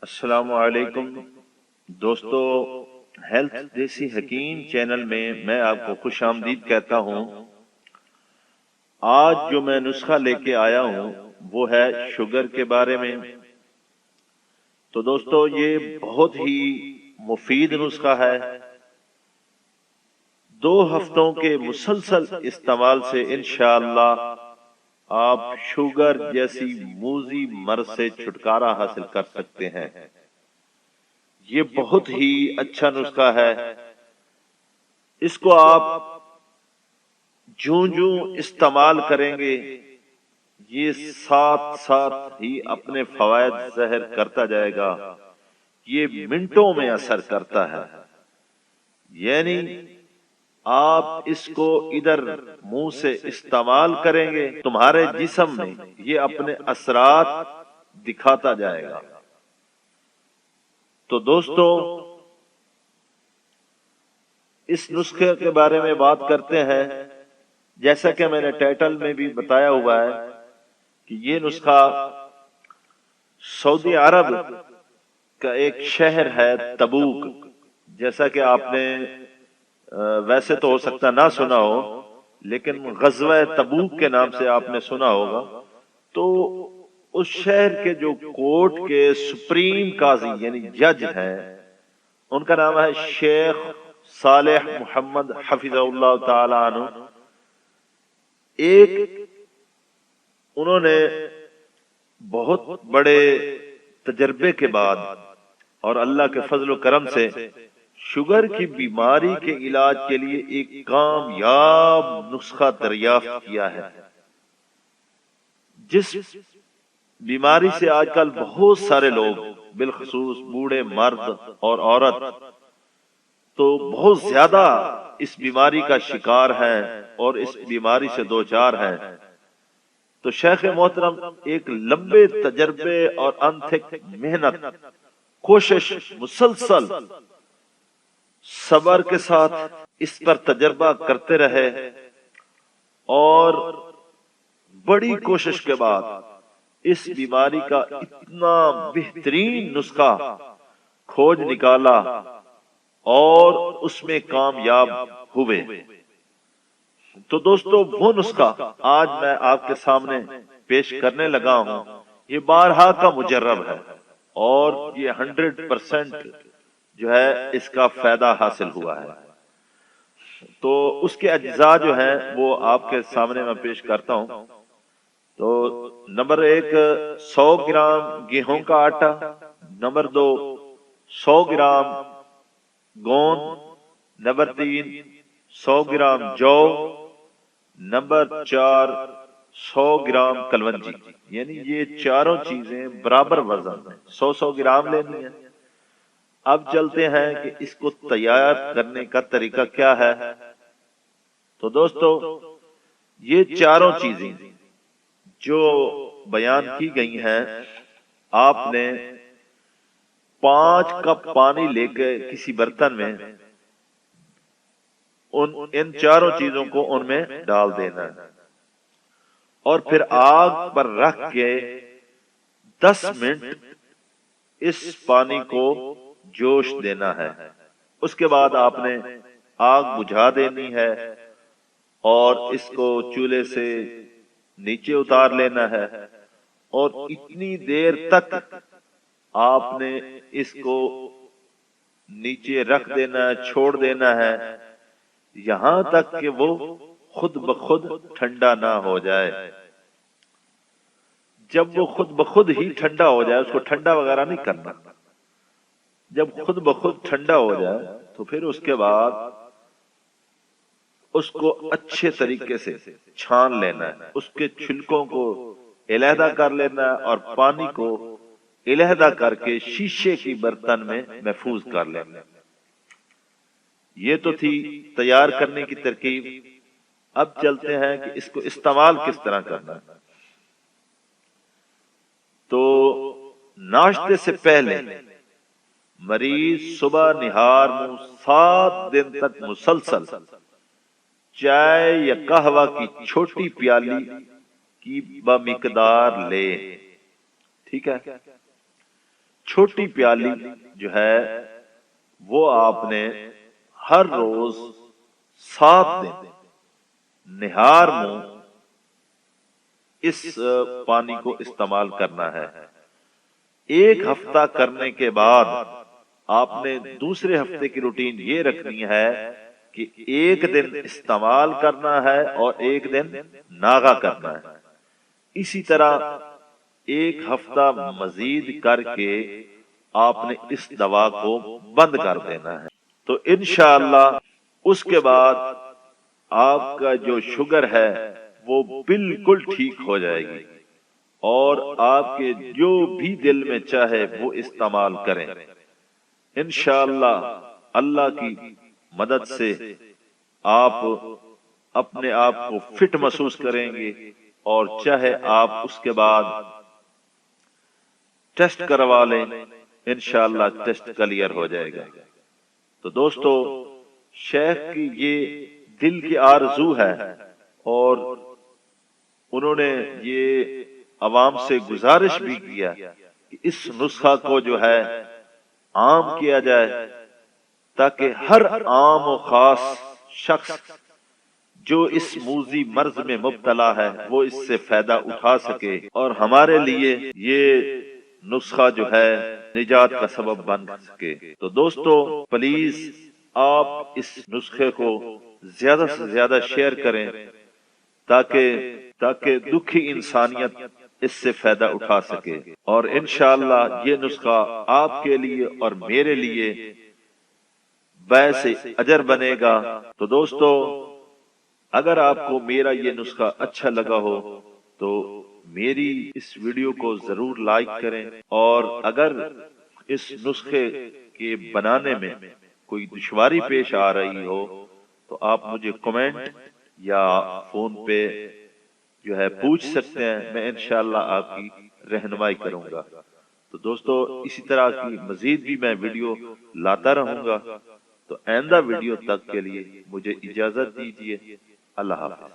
السلام علیکم دوستو، ہیلتھ دیسی حکیم چینل میں میں آپ کو خوش آمدید کہتا ہوں۔ آج جو میں نسخہ لے کے آیا ہوں وہ ہے شوگر کے بارے میں۔ تو دوستو یہ بہت ہی مفید نسخہ ہے۔ 2 ہفتوں کے مسلسل استعمال سے انشاءاللہ آپ شوگر جیسی موذی مرض سے چھٹکارا حاصل کر سکتے ہیں۔ یہ بہت ہی اچھا نسخہ ہے۔ اس کو آپ جوں استعمال کریں گے یہ ساتھ ساتھ ہی اپنے فوائد ظاہر کرتا جائے گا۔ یہ منٹوں میں اثر کرتا ہے، یعنی آپ اس کو ادھر منہ سے استعمال کریں گے تمہارے جسم میں یہ اپنے اثرات دکھاتا جائے گا۔ تو دوستو اس نسخے کے بارے میں بات کرتے ہیں۔ جیسا کہ میں نے ٹائٹل میں بھی بتایا ہوا ہے کہ یہ نسخہ سعودی عرب کا ایک شہر ہے تبوک، جیسا کہ آپ نے ویسے تو ہو سکتا نہ سنا ہو، لیکن غزوہ تبوک کے نام سے آپ نے سنا ہوگا۔ تو اس شہر کے جو کورٹ کے سپریم قاضی یعنی جج ہیں، ان کا نام ہے شیخ صالح محمد حفظہ اللہ تعالی عنہ۔ انہوں نے بہت بڑے تجربے کے بعد اور اللہ کے فضل و کرم سے شوگر کی بیماری کے علاج کے لیے ایک کامیاب نسخہ دریافت کیا ہے۔ جس بیماری سے آج کل بہت سارے لوگ بالخصوص بوڑھے مرد اور عورت تو بہت زیادہ اس بیماری کا شکار ہیں اور اس بیماری سے دوچار ہیں، تو شیخ محترم ایک لمبے تجربے اور انتھک محنت، کوشش، مسلسل صبر کے ساتھ اس پر تجربہ کرتے رہے اور بڑی کوشش کے بعد اس بیماری کا اتنا بہترین نسخہ کھوج نکالا اور اس میں کامیاب ہوئے۔ تو دوستو وہ نسخہ آج میں آپ کے سامنے پیش کرنے لگا ہوں، یہ بارہا کا مجرب ہے اور یہ 100% جو ہے اس کا فائدہ حاصل ہوا ہے۔ تو اس کے اجزاء جو ہیں وہ آپ کے سامنے میں پیش کرتا ہوں۔ تو نمبر 1 100 گرام گیہوں کا آٹا، نمبر 2 100 گرام گوند، نمبر 3 100 گرام جو، نمبر 4 100 گرام کلونجی۔ یعنی یہ چاروں چیزیں برابر وزن ہیں، 100 گرام لینی ہے۔ اب چلتے ہیں کہ اس کو تیار کرنے کا طریقہ کیا ہے۔ تو دوستو یہ چاروں چیزیں جو بیان کی گئی ہیں، آپ نے 5 کپ پانی لے کے کسی برتن میں ان چاروں چیزوں کو ان میں ڈال دینا ہے اور پھر آگ پر رکھ کے 10 منٹ اس پانی کو جوش دینا ہے۔ اس کے بعد آپ نے آگ بجھا دینی ہے اور اس کو چولہے سے نیچے اتار لینا ہے اور اتنی دیر تک آپ نے اس کو نیچے رکھ دینا ہے، چھوڑ دینا ہے، یہاں تک کہ وہ خود بخود ٹھنڈا نہ ہو جائے۔ جب وہ خود بخود ہی ٹھنڈا ہو جائے، اس کو ٹھنڈا وغیرہ نہیں کرنا، جب خود بخود ٹھنڈا ہو جائے تو پھر اس کے بعد اس کو اچھے طریقے سے چھان لینا ہے، اس کے چھلکوں کو علیحدہ کر لینا ہے اور پانی کو علیحدہ کر کے شیشے کی برتن میں محفوظ کر لینا ہے۔ یہ تو تھی تیار کرنے کی ترکیب۔ اب چلتے ہیں کہ اس کو استعمال کس طرح کرنا ہے۔ تو ناشتے سے پہلے مریض صبح نہار منہ 7 دن تک مسلسل چائے یا قہوہ کی چھوٹی پیالی کی بمقدار لے، ٹھیک ہے۔ چھوٹی پیالی جو ہے وہ آپ نے ہر روز 7 دن نہار منہ اس پانی کو استعمال کرنا ہے۔ 1 ہفتہ کرنے کے بعد آپ نے دوسرے ہفتے کی روٹین یہ رکھنی ہے کہ 1 دن استعمال کرنا ہے اور 1 دن ناغہ کرنا ہے۔ اسی طرح 1 ہفتہ مزید کر کے آپ نے اس دوا کو بند کر دینا ہے۔ تو انشاءاللہ اس کے بعد آپ کا جو شوگر ہے وہ بالکل ٹھیک ہو جائے گی اور آپ کے جو بھی دل میں چاہے وہ استعمال کریں۔ انشاءاللہ اللہ کی مدد سے آپ اپنے آپ کو فٹ محسوس کریں گے اور چاہے آپ اس کے بعد ٹیسٹ کروا لیں، انشاءاللہ ٹیسٹ کلیئر ہو جائے گا۔ تو دوستو، شیخ کی یہ دل کی آرزو ہے اور انہوں نے یہ عوام سے گزارش بھی کیا کہ اس نسخہ کو جو ہے عام کیا جائے تاکہ ہر عام و خاص شخص جو اس موذی مرض میں مبتلا ہے وہ اس سے فائدہ اٹھا سکے اور ہمارے لیے یہ نسخہ جو ہے نجات کا سبب بن سکے۔ تو دوستو پلیز آپ اس نسخے کو زیادہ سے زیادہ شیئر کریں تاکہ دکھی انسانیت اس سے فائدہ اٹھا سکے، اور انشاءاللہ یہ نسخہ آپ کے لیے اور میرے لیے باعث اجر بنے گا۔ تو دوستو اگر آپ کو میرا یہ نسخہ اچھا لگا ہو تو میری اس ویڈیو کو ضرور لائک کریں، اور اگر اس نسخے کے بنانے میں کوئی دشواری پیش آ رہی ہو تو آپ مجھے کمنٹ یا فون پہ جو ہے پوچھ سکتے ہیں، میں انشاءاللہ آپ کی رہنمائی کروں گا۔ تو دوستو اسی طرح کی مزید بھی میں ویڈیو لاتا رہوں گا، تو آئندہ ویڈیو تک کے لیے مجھے اجازت دیجیے۔ اللہ حافظ۔